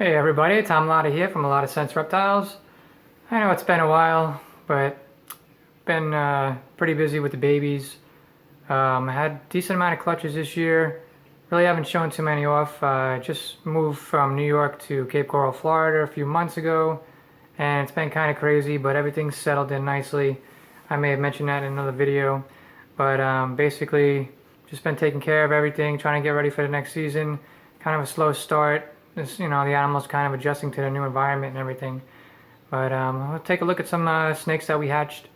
Hey everybody, Tom Lotta here from A Lot of Sense Reptiles. I know it's been a while, but been pretty busy with the babies. I had a decent amount of clutches this year. Really haven't shown too many off. Just moved from New York to Cape Coral, Florida a few months ago, and it's been kind of crazy, but everything's settled in nicely. I may have mentioned that in another video, but basically just been taking care of everything, trying to get ready for the next season. Kind of a slow start. This, the animals kind of adjusting to the new environment and everything. But we'll take a look at some snakes that we hatched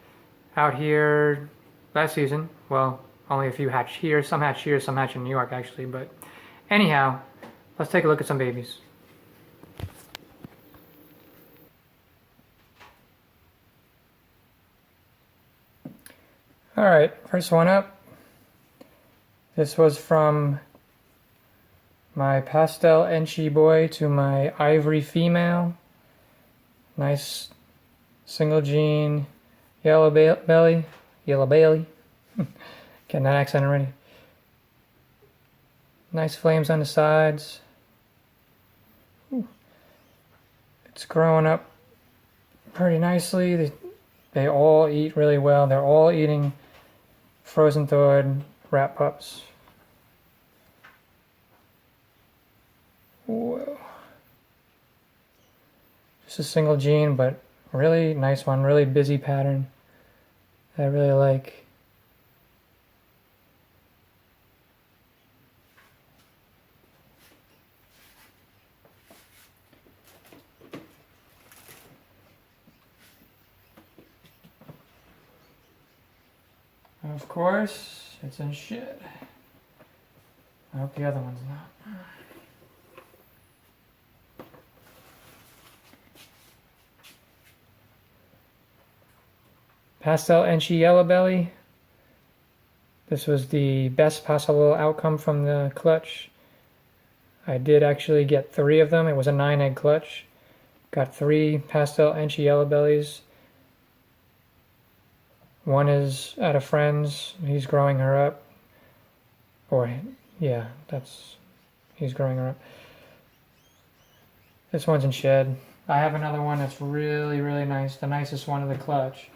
out here last season. Well, only a few hatched here. Some hatched here, some hatched in New York actually. But anyhow, let's take a look at some babies. Alright, first one up. This was from my pastel Enchi boy to my ivory female. Nice single gene yellow belly. Getting that accent already. Nice flames on the sides. Ooh. It's growing up pretty nicely. They all eat really well. They're all eating frozen thawed rat pups. Whoa. Just a single gene, but really nice one, really busy pattern. I really like. Of course, it's in shit. I hope the other one's not. Pastel Enchi yellow belly. This was the best possible outcome from the clutch. I did actually get 3 of them. It was a 9-egg clutch. Got 3 pastel Enchi yellow bellies. One is at a friend's. He's growing her up. Or, yeah, he's growing her up. This one's in shed. I have another one that's really, really nice. The nicest one of the clutch.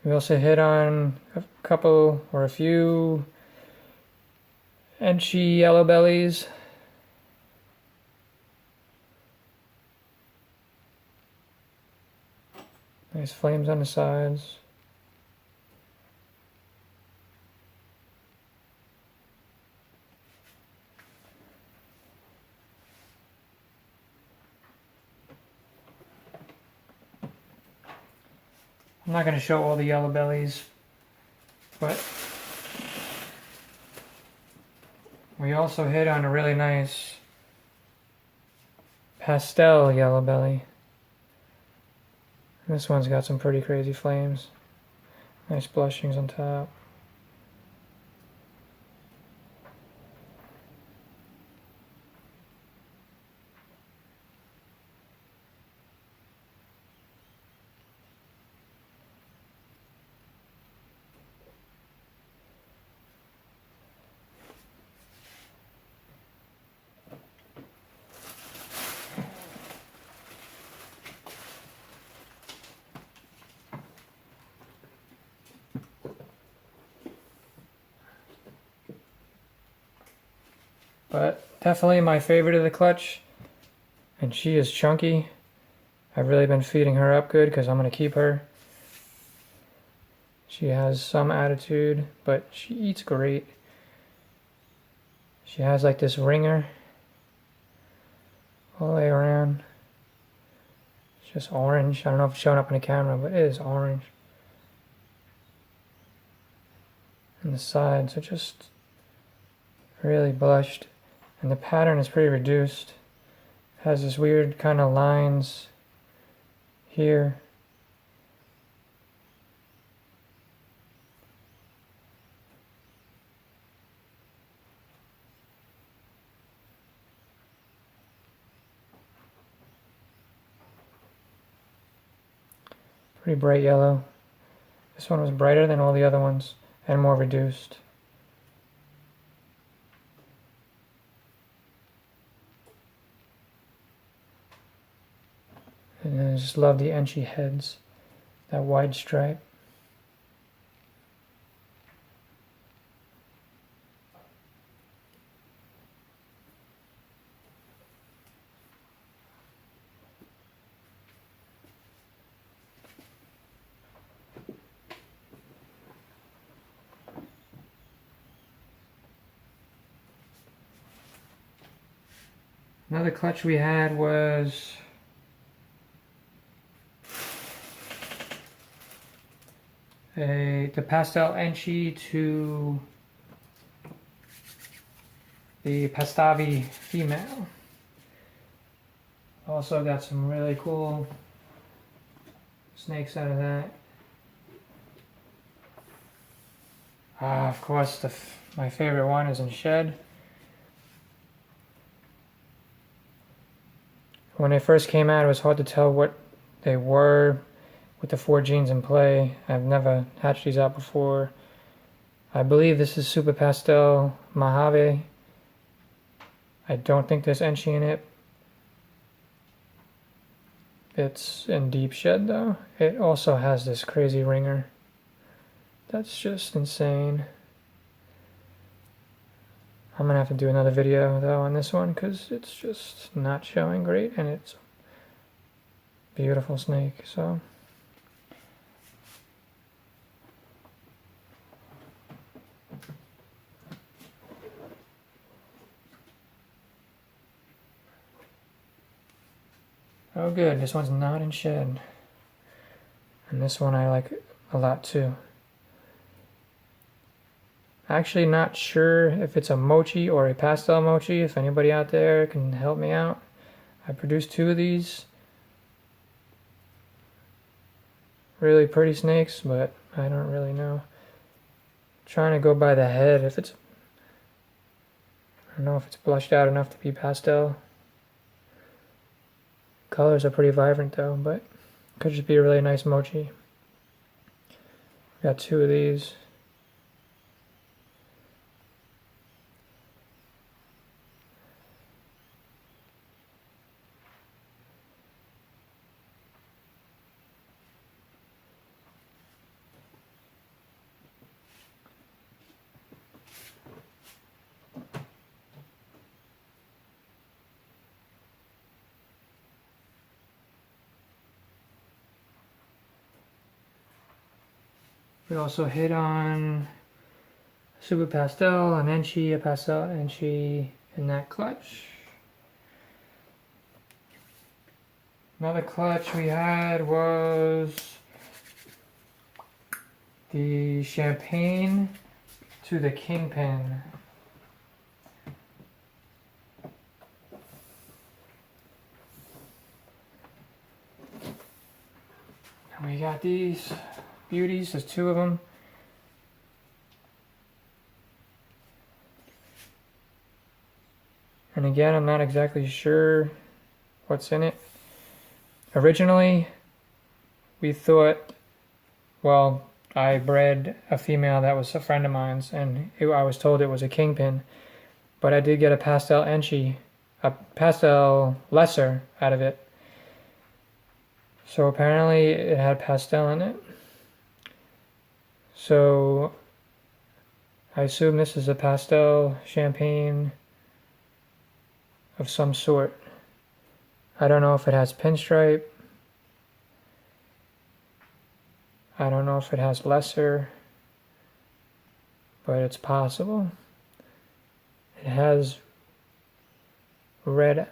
We also hit on a couple or a few Enchi yellow bellies. Nice flames on the sides. I'm not going to show all the yellow bellies, but we also hit on a really nice pastel yellow belly. This one's got some pretty crazy flames. Nice blushings on top. But definitely my favorite of the clutch, and she is chunky. I've really been feeding her up good because I'm going to keep her. She has some attitude, but she eats great. She has like this ringer all the way around. It's just orange. I don't know if it's showing up in the camera, but it is orange. And the sides are just really blushed. And the pattern is pretty reduced. It has this weird kind of lines here. Pretty bright yellow. This one was brighter than all the other ones and more reduced. And I just love the Enchi heads, that wide stripe. Another clutch we had was the pastel Enchi to the Pastavi female. Also got some really cool snakes out of that. Of course, my favorite one is in shed. When they first came out, it was hard to tell what they were with the 4 genes in play. I've never hatched these out before. I believe this is Super Pastel Mojave. I don't think there's Enchi in it. It's in deep shed though. It also has this crazy ringer. That's just insane. I'm gonna have to do another video though on this one because it's just not showing great, and it's a beautiful snake. So oh good, this one's not in shed, and this one I like a lot too. Actually not sure if it's a mochi or a pastel mochi. If anybody out there can help me out. I produced 2 of these. Really pretty snakes, but I don't really know. Trying to go by the head. If it's, I don't know if it's blushed out enough to be pastel. Colors are pretty vibrant though, but could just be a really nice mochi. Got 2 of these. We also hit on Super Pastel, an Enchi, a Pastel Enchi in that clutch. Another clutch we had was the Champagne to the Kingpin. And we got these beauties, there's 2 of them. And again, I'm not exactly sure what's in it. Originally, we thought, well, I bred a female that was a friend of mine's, and I was told it was a kingpin. But I did get a pastel Enchi, a pastel lesser out of it. So apparently it had pastel in it. So I assume this is a pastel champagne of some sort. I don't know if it has pinstripe. I don't know if it has lesser, but it's possible. It has red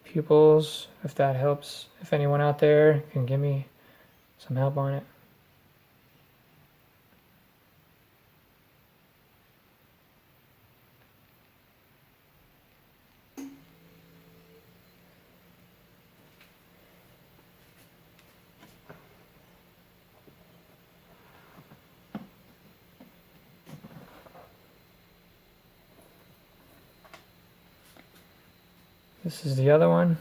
pupils, if that helps. If anyone out there can give me some help on it. This is the other one.